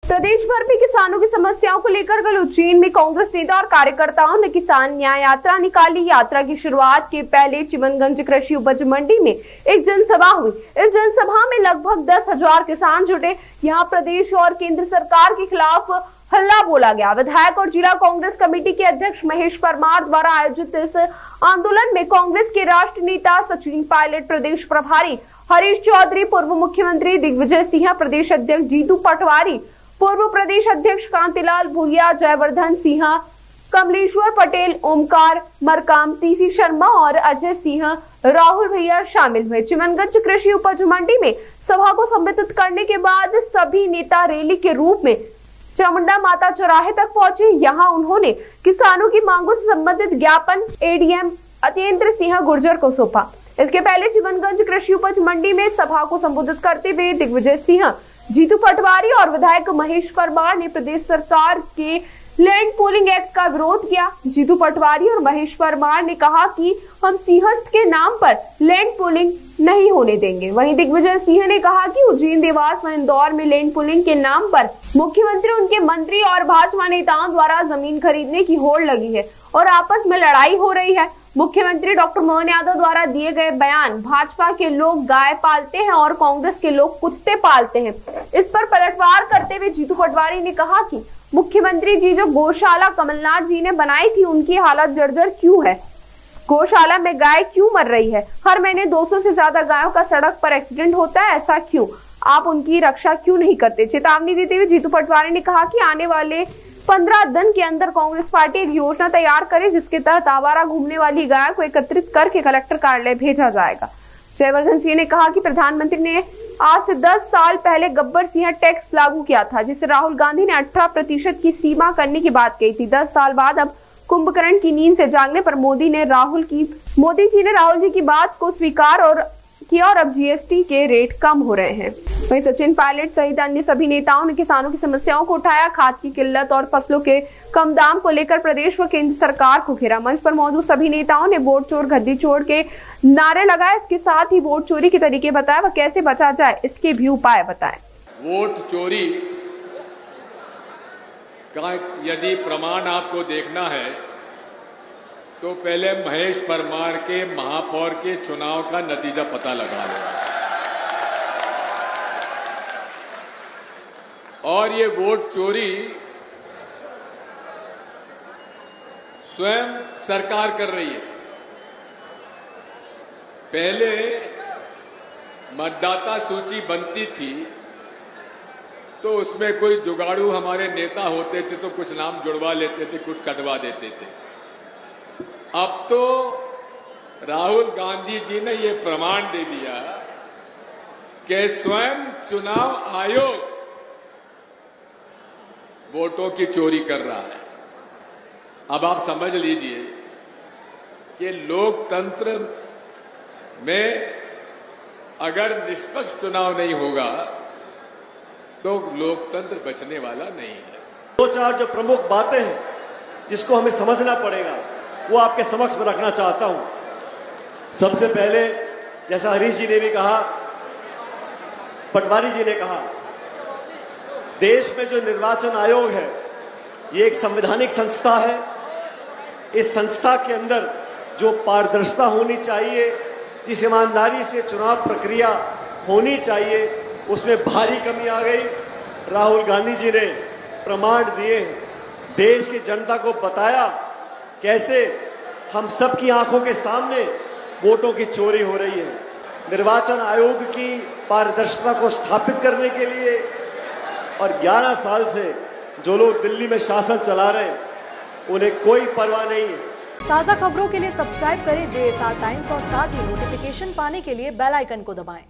प्रदेश भर में किसानों की समस्याओं को लेकर कल उज्जैन में कांग्रेस नेता और कार्यकर्ताओं ने किसान न्याय यात्रा निकाली। यात्रा की शुरुआत के पहले चिमनगंज कृषि उपज मंडी में एक जनसभा हुई। इस जनसभा में लगभग 10,000 किसान जुटे। यहाँ प्रदेश और केंद्र सरकार के खिलाफ हल्ला बोला गया। विधायक और जिला कांग्रेस कमेटी के अध्यक्ष महेश परमार द्वारा आयोजित इस आंदोलन में कांग्रेस के राष्ट्रीय नेता सचिन पायलट, प्रदेश प्रभारी हरीश चौधरी, पूर्व मुख्यमंत्री दिग्विजय सिंह, प्रदेश अध्यक्ष जीतू पटवारी, पूर्व प्रदेश अध्यक्ष कांतिलाल भूरिया, जयवर्धन सिंह, कमलेश्वर पटेल, ओमकार मरकाम, टीसी शर्मा और अजय सिंह, राहुल भैया शामिल हुए। चिमनगंज कृषि उपज मंडी में सभा को संबोधित करने के बाद सभी नेता रैली के रूप में चामुंडा माता चौराहे तक पहुंचे। यहाँ उन्होंने किसानों की मांगों से संबंधित ज्ञापन एडीएम अत्येंद्र सिंह गुर्जर को सौंपा। इसके पहले चिमनगंज कृषि उपज मंडी में सभा को संबोधित करते हुए दिग्विजय सिंह, जीतू पटवारी और विधायक महेश परमार ने प्रदेश सरकार के लैंड पूलिंग एक्ट का विरोध किया। जीतू पटवारी और महेश परमार ने कहा कि हम सिंहस्थ के नाम पर लैंड पूलिंग नहीं होने देंगे। वहीं दिग्विजय सिंह ने कहा कि उज्जैन, देवास व इंदौर में लैंड पूलिंग के नाम पर मुख्यमंत्री, उनके मंत्री और भाजपा नेताओं द्वारा जमीन खरीदने की होड़ लगी है और आपस में लड़ाई हो रही है। मुख्यमंत्री डॉक्टर मोहन यादव द्वारा दिए गए बयान, भाजपा के लोग गाय पालते हैं और कांग्रेस के लोग कुत्ते पालते हैं, इस पर पलटवार करते हुए जीतू पटवारी ने कहा कि मुख्यमंत्री जी जो गौशाला कमलनाथ जी ने बनाई थी, उनकी हालत जर्जर क्यों है? गौशाला में गाय क्यों मर रही है? हर महीने 200 से ज्यादा गायों का सड़क पर एक्सीडेंट होता है, ऐसा क्यों? आप उनकी रक्षा क्यों नहीं करते? चेतावनी देते हुए जीतू पटवारी ने कहा कि आने वाले 15 दिन के अंदर कांग्रेस पार्टी एक योजना तैयार करे जिसके तहत आवारा घूमने वाली गाय को एकत्रित करके कलेक्टर कार्यालय भेजा जाएगा। जयवर्धन सिंह ने कहा कि प्रधानमंत्री ने आज से 10 साल पहले गब्बर सिंह टैक्स लागू किया था, जिसे राहुल गांधी ने 18% की सीमा करने की बात कही थी। 10 साल बाद अब कुंभकर्ण की नींद से जागने पर मोदी जी ने राहुल जी की बात को स्वीकार किया और अब जीएसटी के रेट कम हो रहे हैं। वहीं सचिन पायलट सहित अन्य सभी नेताओं ने किसानों की समस्याओं को उठाया। खाद की किल्लत और फसलों के कम दाम को लेकर प्रदेश व केंद्र सरकार को घेरा। मंच पर मौजूद सभी नेताओं ने वोट चोर गद्दी चोर के नारे लगाए। इसके साथ ही वोट चोरी के तरीके बताए व कैसे बचा जाए इसके भी उपाय बताए। वोट चोरी का यदि प्रमाण आपको देखना है तो पहले महेश परमार के महापौर के चुनाव का नतीजा पता लगा लो। और ये वोट चोरी स्वयं सरकार कर रही है। पहले मतदाता सूची बनती थी तो उसमें कोई जुगाड़ू हमारे नेता होते थे तो कुछ नाम जुड़वा लेते थे, कुछ कटवा देते थे। अब तो राहुल गांधी जी ने ये प्रमाण दे दिया कि स्वयं चुनाव आयोग वोटों की चोरी कर रहा है। अब आप समझ लीजिए कि लोकतंत्र में अगर निष्पक्ष चुनाव नहीं होगा तो लोकतंत्र बचने वाला नहीं है। 2-4 जो प्रमुख बातें हैं जिसको हमें समझना पड़ेगा वो आपके समक्ष में रखना चाहता हूं। सबसे पहले जैसा हरीश जी ने भी कहा, पटवारी जी ने कहा, देश में जो निर्वाचन आयोग है ये एक संवैधानिक संस्था है। इस संस्था के अंदर जो पारदर्शिता होनी चाहिए, जिस ईमानदारी से चुनाव प्रक्रिया होनी चाहिए, उसमें भारी कमी आ गई। राहुल गांधी जी ने प्रमाण दिए, देश की जनता को बताया कैसे हम सबकी आंखों के सामने वोटों की चोरी हो रही है। निर्वाचन आयोग की पारदर्शिता को स्थापित करने के लिए और 11 साल से जो लोग दिल्ली में शासन चला रहे हैं उन्हें कोई परवाह नहीं है। ताज़ा खबरों के लिए सब्सक्राइब करें JSR टाइम्स और साथ ही नोटिफिकेशन पाने के लिए बेल आइकन को दबाएं।